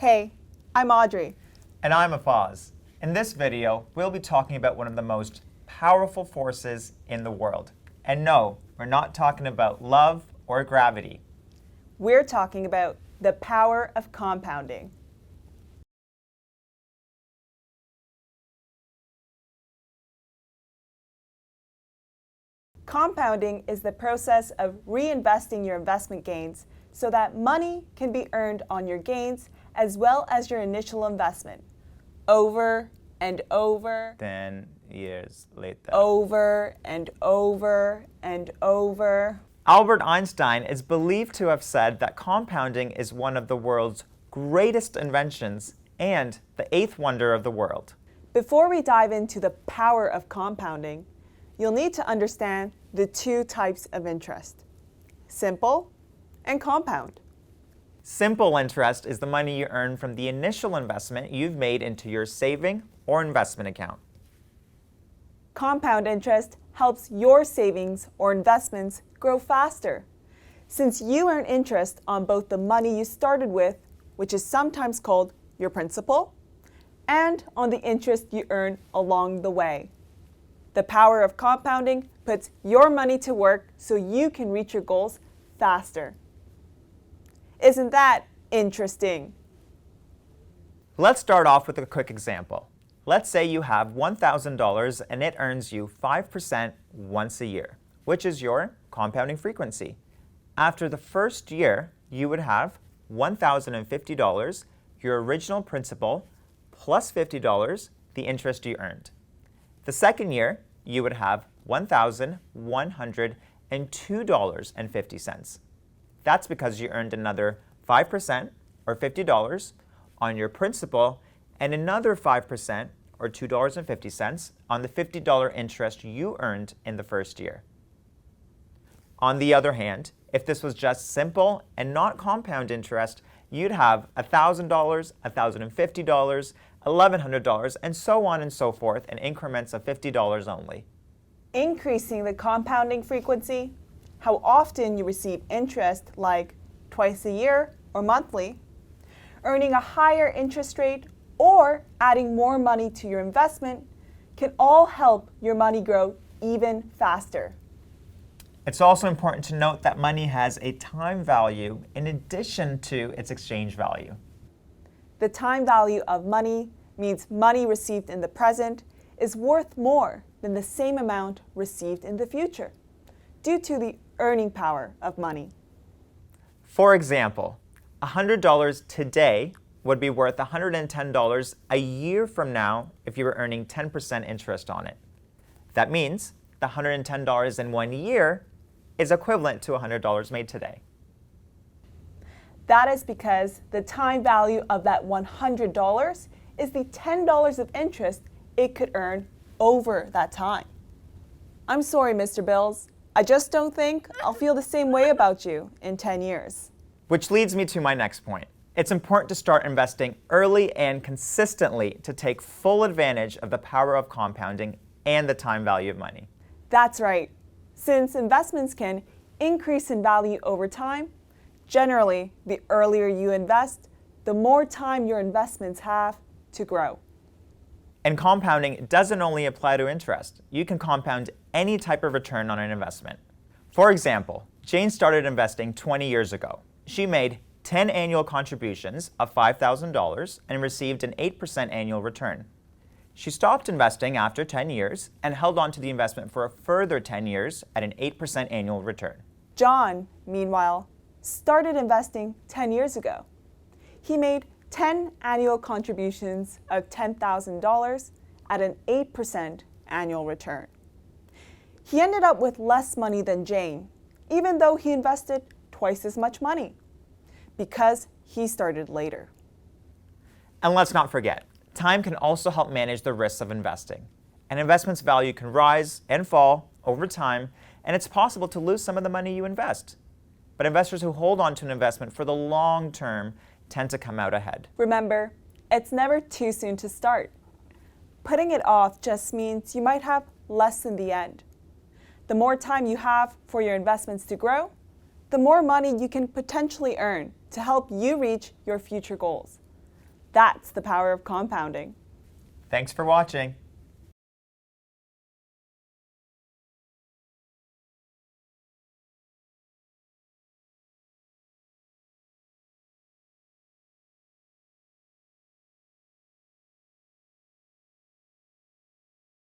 Hey, I'm Audrey. And I'm Afaz. In this video, we'll be talking about one of the most powerful forces in the world. And no, we're not talking about love or gravity. We're talking about the power of compounding. Compounding is the process of reinvesting your investment gains so that money can be earned on your gains as well as your initial investment, over and over, 10 years later. over and over and over. Albert Einstein is believed to have said that compounding is one of the world's greatest inventions and the eighth wonder of the world. Before we dive into the power of compounding, you'll need to understand the two types of interest: simple and compound. Simple interest is the money you earn from the initial investment you've made into your saving or investment account. Compound interest helps your savings or investments grow faster, since you earn interest on both the money you started with, which is sometimes called your principal, and on the interest you earn along the way. The power of compounding puts your money to work so you can reach your goals faster. Isn't that interesting? Let's start off with a quick example. Let's say you have $1,000 and it earns you 5% once a year, which is your compounding frequency. After the first year, you would have $1,050, your original principal, plus $50, the interest you earned. The second year, you would have $1,102.50. That's because you earned another 5% or $50 on your principal and another 5% or $2.50 on the $50 interest you earned in the first year. On the other hand, if this was just simple and not compound interest, you'd have $1,000, $1,050, $1,100, and so on and so forth in increments of $50 only. Increasing the compounding frequency, how often you receive interest, like twice a year or monthly, earning a higher interest rate, or adding more money to your investment can all help your money grow even faster. It's also important to note that money has a time value in addition to its exchange value. The time value of money means money received in the present is worth more than the same amount received in the future, due to the earning power of money. For example, $100 today would be worth $110 a year from now if you were earning 10% interest on it. That means the $110 in 1 year is equivalent to $100 made today. That is because the time value of that $100 is the $10 of interest it could earn over that time. I'm sorry, Mr. Bills. I just don't think I'll feel the same way about you in 10 years. Which leads me to my next point. It's important to start investing early and consistently to take full advantage of the power of compounding and the time value of money. That's right. Since investments can increase in value over time, generally, the earlier you invest, the more time your investments have to grow. And compounding doesn't only apply to interest. You can compound any type of return on an investment. For example, Jane started investing 20 years ago. She made 10 annual contributions of $5,000 and received an 8% annual return. She stopped investing after 10 years and held on to the investment for a further 10 years at an 8% annual return. John, meanwhile, started investing 10 years ago. He made 10 annual contributions of $10,000 at an 8% annual return. He ended up with less money than Jane, even though he invested twice as much money, because he started later. And let's not forget, time can also help manage the risks of investing. An investment's value can rise and fall over time, and it's possible to lose some of the money you invest. But investors who hold on to an investment for the long term tend to come out ahead. Remember, it's never too soon to start. Putting it off just means you might have less in the end. The more time you have for your investments to grow, the more money you can potentially earn to help you reach your future goals. That's the power of compounding. Thanks for watching.